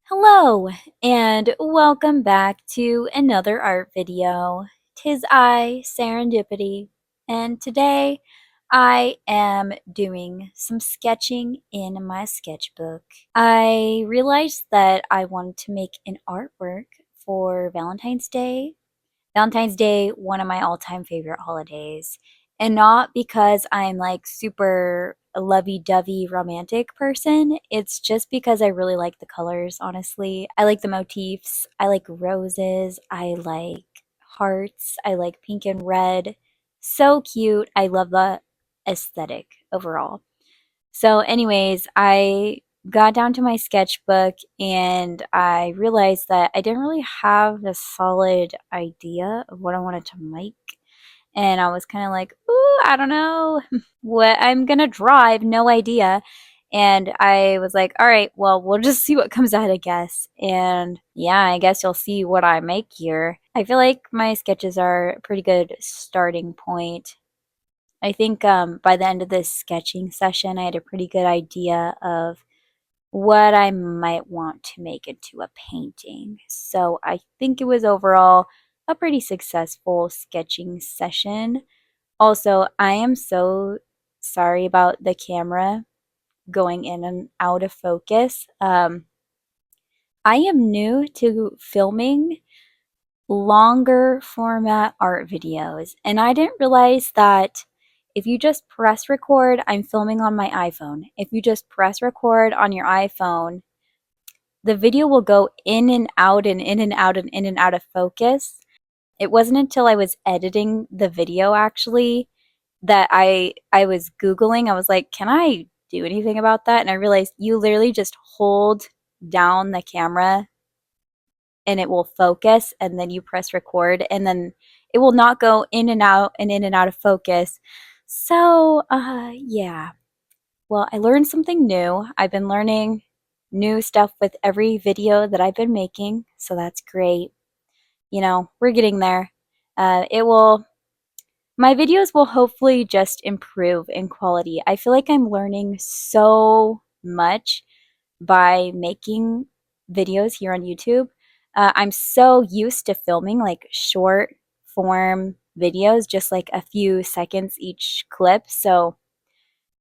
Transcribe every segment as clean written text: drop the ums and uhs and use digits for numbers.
Hello, and welcome back to another art video. 'Tis I, Serendipity, and today I am doing some sketching in my sketchbook. I realized that I wanted to make an artwork for Valentine's Day. Valentine's Day, one of my all-time favorite holidays. And not because I'm like super lovey-dovey romantic person. It's just because I really like the colors, honestly. I like the motifs. I like roses. I like hearts. I like pink and red. So cute. I love the aesthetic overall. So, anyways, I got down to my sketchbook and I realized that I didn't really have a solid idea of what I wanted to make. And I was kind of like, ooh, I don't know what I'm gonna draw. I have no idea. And I was like, all right, well, we'll just see what comes out, I guess. And yeah, I guess you'll see what I make here. I feel like my sketches are a pretty good starting point. I think by the end of this sketching session, I had a pretty good idea of what I might want to make into a painting. So I think it was overall a pretty successful sketching session. Also, I am so sorry about the camera going in and out of focus. I am new to filming longer format art videos. And I didn't realize that if you just press record, I'm filming on my iPhone. If you just press record on your iPhone, the video will go in and out and in and out and in and out of focus. It wasn't until I was editing the video actually that I was Googling. I was like, can I do anything about that? And I realized you literally just hold down the camera and it will focus and then you press record and then it will not go in and out and in and out of focus. So, yeah. Well, I learned something new. I've been learning new stuff with every video that I've been making, so that's great. You know, we're getting there. It will, my videos will hopefully just improve in quality. I feel like I'm learning so much by making videos here on YouTube. I'm so used to filming like short form videos, just like a few seconds each clip. So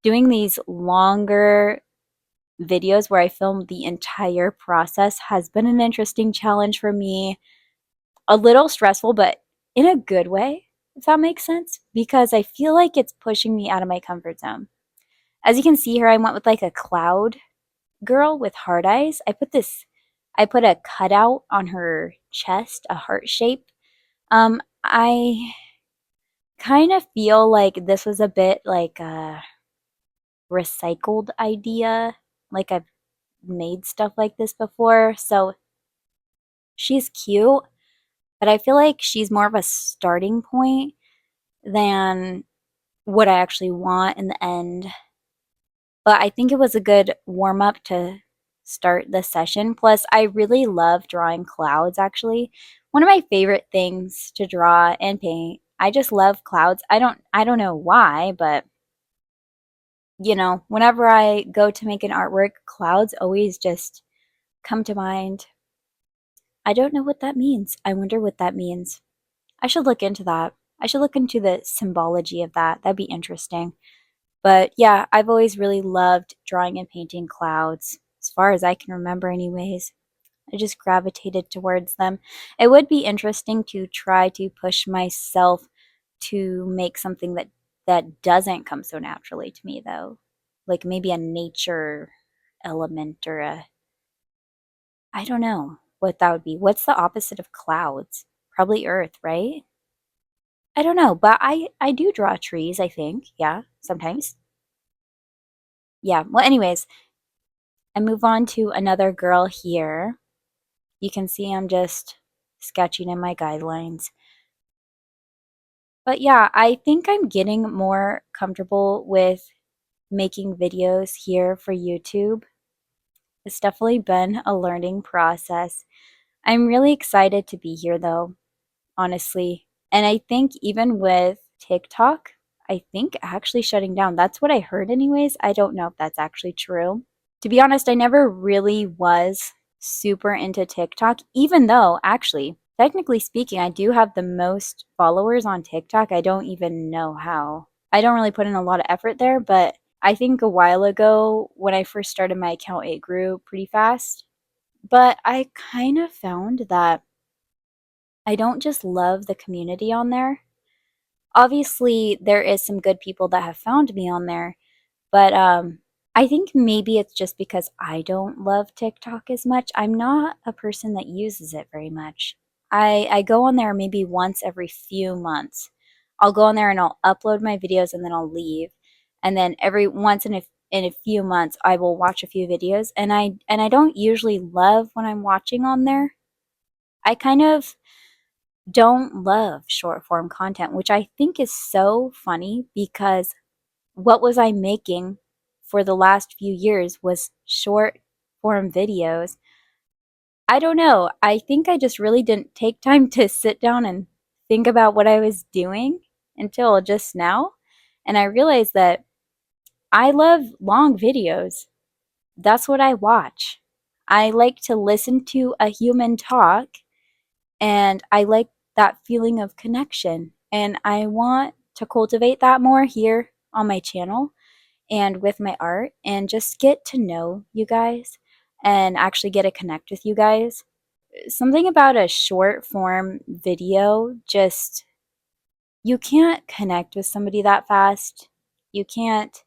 doing these longer videos where I film the entire process has been an interesting challenge for me. A little stressful, but in a good way, if that makes sense, because I feel like it's pushing me out of my comfort zone. As you can see here, I went with like a cloud girl with hard eyes. I put a cutout on her chest, a heart shape. I kind of feel like this was a bit like a recycled idea. Like I've made stuff like this before. So she's cute, but I feel like she's more of a starting point than what I actually want in the end. But I think it was a good warm up to start the session. Plus, I really love drawing clouds actually. One of my favorite things to draw and paint. I just love clouds. I don't know why, but you know, whenever I go to make an artwork, clouds always just come to mind. I don't know what that means. I wonder what that means. I should look into that. I should look into the symbology of that. That'd be interesting. But yeah, I've always really loved drawing and painting clouds, as far as I can remember, anyways. I just gravitated towards them. It would be interesting to try to push myself to make something that doesn't come so naturally to me, though. Like maybe a nature element or a I don't know what that would be. What's the opposite of clouds? Probably earth, right? I don't know, but I do draw trees, I think. Yeah, sometimes. Yeah. Well, anyways, I move on to another girl here. You can see I'm just sketching in my guidelines. But yeah, I think I'm getting more comfortable with making videos here for YouTube. It's definitely been a learning process. I'm really excited to be here though, honestly. And I think even with TikTok, I think actually shutting down. That's what I heard anyways. I don't know if that's actually true. To be honest, I never really was super into TikTok, even though actually, technically speaking, I do have the most followers on TikTok. I don't even know how. I don't really put in a lot of effort there, but I think a while ago when I first started my account, it grew pretty fast. But I kind of found that I don't just love the community on there. Obviously, there is some good people that have found me on there, but I think maybe it's just because I don't love TikTok as much. I'm not a person that uses it very much. I go on there maybe once every few months. I'll go on there and I'll upload my videos and then I'll leave. And then every once in a few months I will watch a few videos, and I don't usually love when I'm watching on there. I kind of don't love short form content, which I think is so funny because what was I making for the last few years was short form videos. I don't know. I think I just really didn't take time to sit down and think about what I was doing until just now. And I realized that I love long videos. That's what I watch. I like to listen to a human talk, and I like that feeling of connection. And I want to cultivate that more here on my channel and with my art, and just get to know you guys and actually get to connect with you guys. Something about a short form video, just you can't connect with somebody that fast. You can't,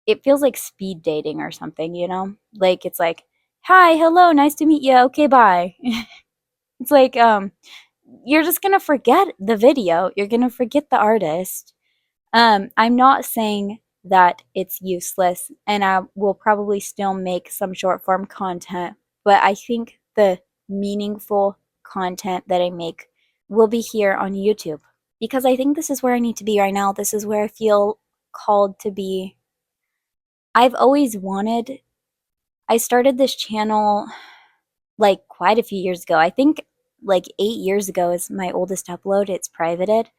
it feels like speed dating or something, you know? Like it's like, "Hi, hello, nice to meet you. Okay, bye." It's like you're just going to forget the video. You're going to forget the artist. I'm not saying that it's useless, and I will probably still make some short form content, but I think the meaningful content that I make will be here on YouTube, because I think this is where I need to be right now. This is where I feel called to be. I've always wanted, I started this channel like quite a few years ago. I think like 8 years ago is my oldest upload. It's privated.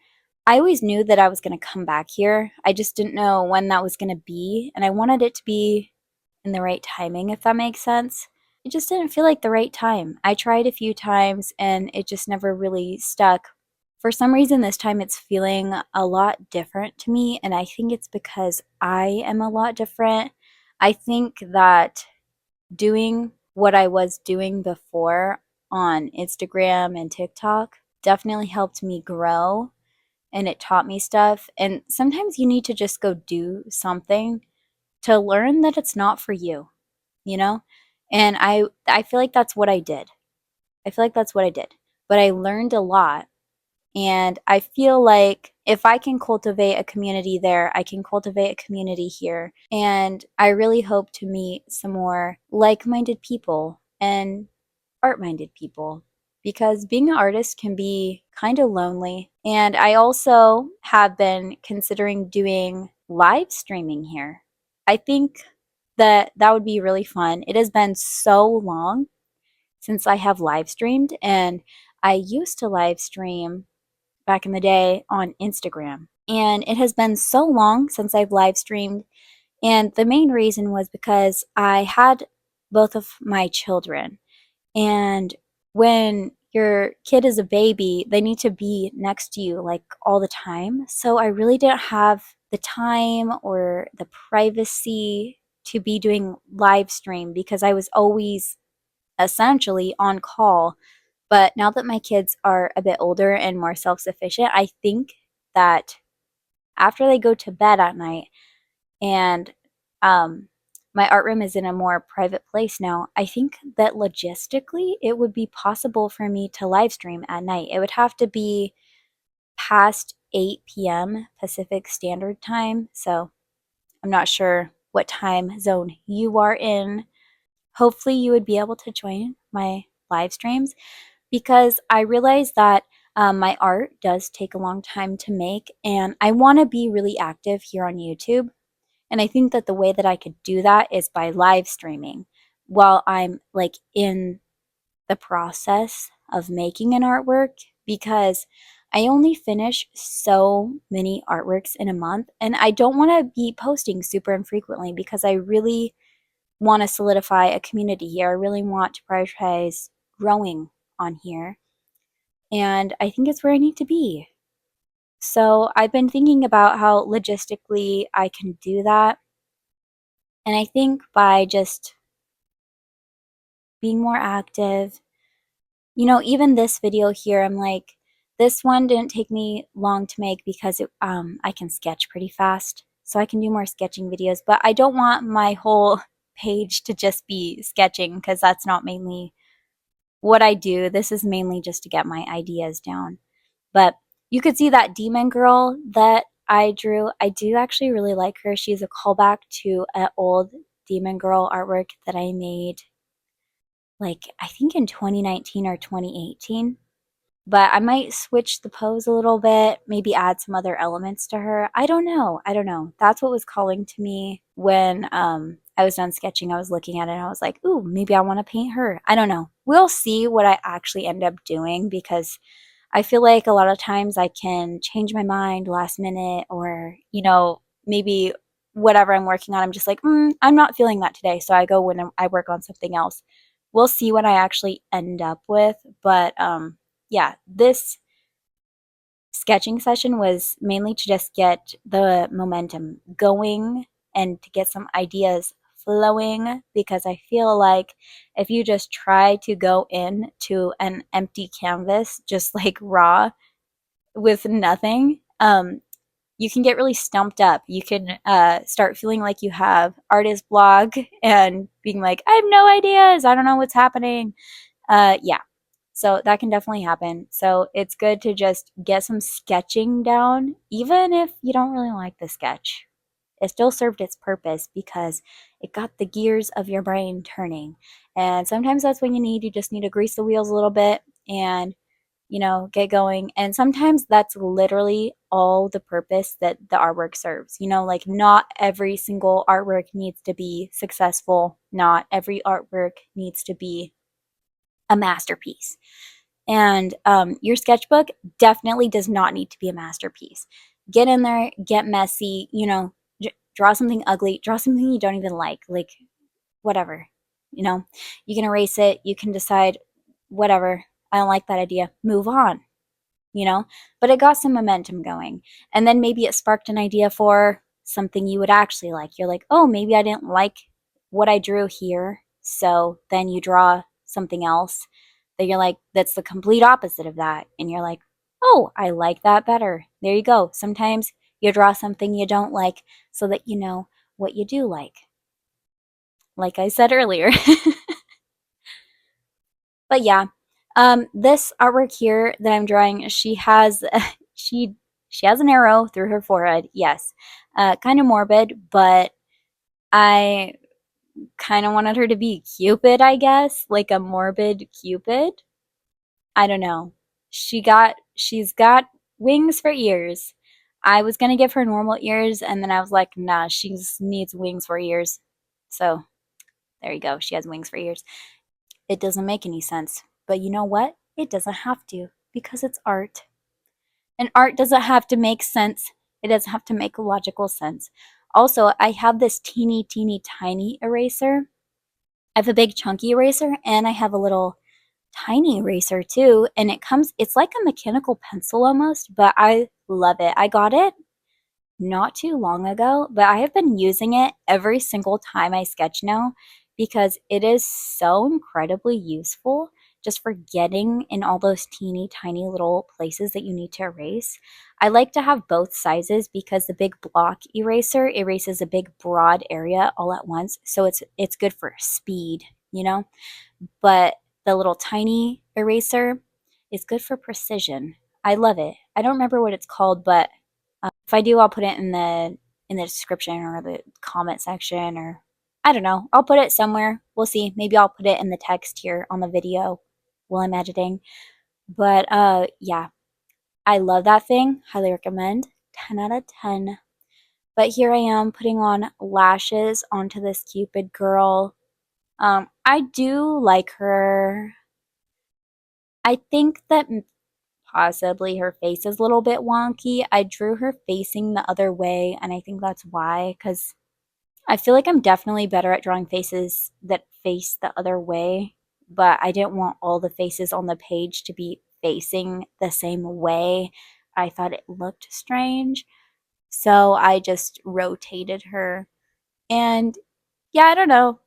I always knew that I was going to come back here. I just didn't know when that was going to be, and I wanted it to be in the right timing, if that makes sense. It just didn't feel like the right time. I tried a few times and it just never really stuck. For some reason, this time it's feeling a lot different to me, and I think it's because I am a lot different. I think that doing what I was doing before on Instagram and TikTok definitely helped me grow, and it taught me stuff. And sometimes you need to just go do something to learn that it's not for you, you know? And I feel like that's what I did. I feel like that's what I did. But I learned a lot, and I feel like if I can cultivate a community there, I can cultivate a community here. And I really hope to meet some more like-minded people and art-minded people, because being an artist can be kind of lonely. And I also have been considering doing live streaming here. I think that that would be really fun. It has been so long since I have live streamed, and I used to live stream back in the day on Instagram. And it has been so long since I've live streamed, and the main reason was because I had both of my children, and when your kid is a baby, they need to be next to you like all the time. So I really didn't have the time or the privacy to be doing live stream, because I was always essentially on call. But now that my kids are a bit older and more self sufficient, I think that after they go to bed at night, and um, my art room is in a more private place now, I think that logistically it would be possible for me to live stream at night. It would have to be past 8 p.m. Pacific Standard Time. So I'm not sure what time zone you are in. Hopefully, you would be able to join my live streams, because I realize that my art does take a long time to make, and I want to be really active here on YouTube. And I think that the way that I could do that is by live streaming while I'm like in the process of making an artwork, because I only finish so many artworks in a month, and I don't want to be posting super infrequently because I really want to solidify a community here. I really want to prioritize growing on here. And I think it's where I need to be. So I've been thinking about how logistically I can do that. And I think by just being more active, even this video here, I'm like, this one didn't take me long to make because I can sketch pretty fast. So I can do more sketching videos, but I don't want my whole page to just be sketching because that's not mainly what I do. This is mainly just to get my ideas down. But you could see that demon girl that I drew. I do actually really like her. She's a callback to an old demon girl artwork that I made, like, I think in 2019 or 2018. But I might switch the pose a little bit, maybe add some other elements to her. I don't know. I don't know. That's what was calling to me when I was done sketching. I was looking at it and I was like, ooh, maybe I want to paint her. I don't know. We'll see what I actually end up doing because I feel like a lot of times I can change my mind last minute, or, maybe whatever I'm working on, I'm just like, I'm not feeling that today. So I go when I work on something else. We'll see what I actually end up with. But yeah, this sketching session was mainly to just get the momentum going and to get some ideas flowing, because I feel like if you just try to go into an empty canvas, just like raw with nothing, you can get really stumped up. You can start feeling like you have artist block and being like, I have no ideas. I don't know what's happening. Yeah, so that can definitely happen. So it's good to just get some sketching down, even if you don't really like the sketch. It still served its purpose because it got the gears of your brain turning. And sometimes that's when you just need to grease the wheels a little bit and, get going. And sometimes that's literally all the purpose that the artwork serves. Like, not every single artwork needs to be successful. Not every artwork needs to be a masterpiece. And your sketchbook definitely does not need to be a masterpiece. Get in there, get messy, draw something ugly, draw something you don't even like whatever. You can erase it, you can decide, whatever, I don't like that idea, move on, but it got some momentum going. And then maybe it sparked an idea for something you would actually like. You're like, oh, maybe I didn't like what I drew here. So then you draw something else that you're like, that's the complete opposite of that. And you're like, oh, I like that better. There you go. Sometimes you draw something you don't like so that you know what you do like I said earlier. But yeah, this artwork here that I'm drawing, she has she she has an arrow through her forehead. Yes, kind of morbid, but I kind of wanted her to be Cupid, I guess, like a morbid Cupid. I don't know. She's got wings for ears. I was gonna give her normal ears, and then I was like, nah, she needs wings for ears. So there you go. She has wings for ears. It doesn't make any sense. But you know what? It doesn't have to, because it's art. And art doesn't have to make sense. It doesn't have to make logical sense. Also, I have this teeny, teeny, tiny eraser. I have a big chunky eraser, and I have a little tiny eraser too. And it's like a mechanical pencil almost, but I love it. I got it not too long ago, but I have been using it every single time I sketch now because it is so incredibly useful just for getting in all those teeny tiny little places that you need to erase. I like to have both sizes because the big block eraser erases a big broad area all at once, so it's good for speed, but the little tiny eraser is good for precision. I love it. I don't remember what it's called, but if I do, I'll put it in the description or the comment section, or I don't know. I'll put it somewhere. We'll see. Maybe I'll put it in the text here on the video while I'm editing. But yeah, I love that thing. Highly recommend. 10 out of 10. But here I am putting on lashes onto this Cupid girl. I do like her. I think that possibly her face is a little bit wonky. I drew her facing the other way, and I think that's why, because I feel like I'm definitely better at drawing faces that face the other way, but I didn't want all the faces on the page to be facing the same way. I thought it looked strange, so I just rotated her. And yeah, I don't know.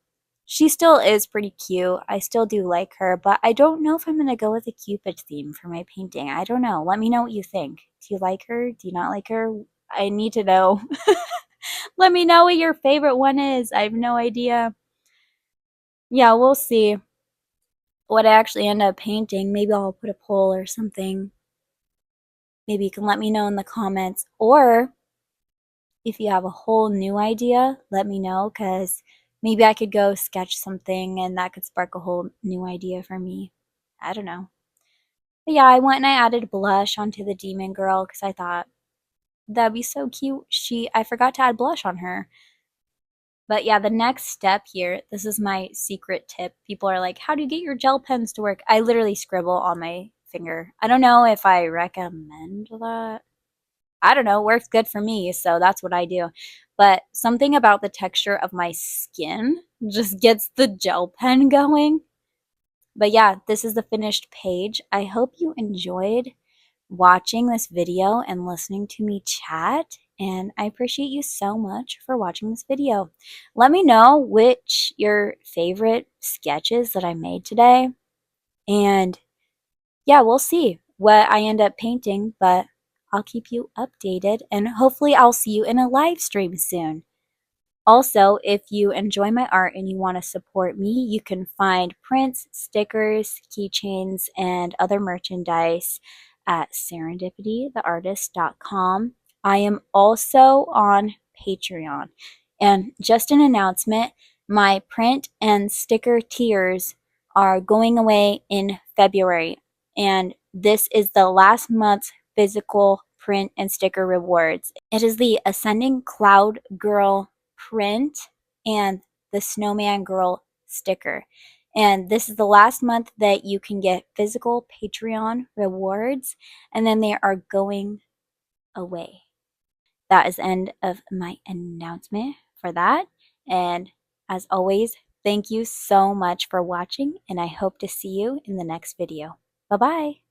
She still is pretty cute. I still do like her, but I don't know if I'm gonna go with a Cupid theme for my painting. I don't know. Let me know what you think. Do you like her? Do you not like her? I need to know. Let me know what your favorite one is. I have no idea. Yeah, we'll see what I actually end up painting. Maybe I'll put a poll or something. Maybe you can let me know in the comments. Or if you have a whole new idea, let me know, because maybe I could go sketch something and that could spark a whole new idea for me. I don't know. But yeah, I went and I added blush onto the demon girl because I thought that'd be so cute. I forgot to add blush on her. But yeah, the next step here, this is my secret tip. People are like, how do you get your gel pens to work? I literally scribble on my finger. I don't know if I recommend that. I don't know, works good for me, so that's what I do. But something about the texture of my skin just gets the gel pen going. But yeah, this is the finished page. I hope you enjoyed watching this video and listening to me chat. And I appreciate you so much for watching this video. Let me know which your favorite sketches that I made today. And yeah, we'll see what I end up painting, but I'll keep you updated and hopefully I'll see you in a live stream soon. Also, if you enjoy my art and you want to support me, you can find prints, stickers, keychains, and other merchandise at serendipitytheartist.com. I am also on Patreon. And just an announcement, my print and sticker tiers are going away in February. And this is the last month's physical print and sticker rewards. It is the Ascending Cloud Girl print and the Snowman Girl sticker. And this is the last month that you can get physical Patreon rewards, and then they are going away. That is the end of my announcement for that. And as always, thank you so much for watching, and I hope to see you in the next video. Bye-bye.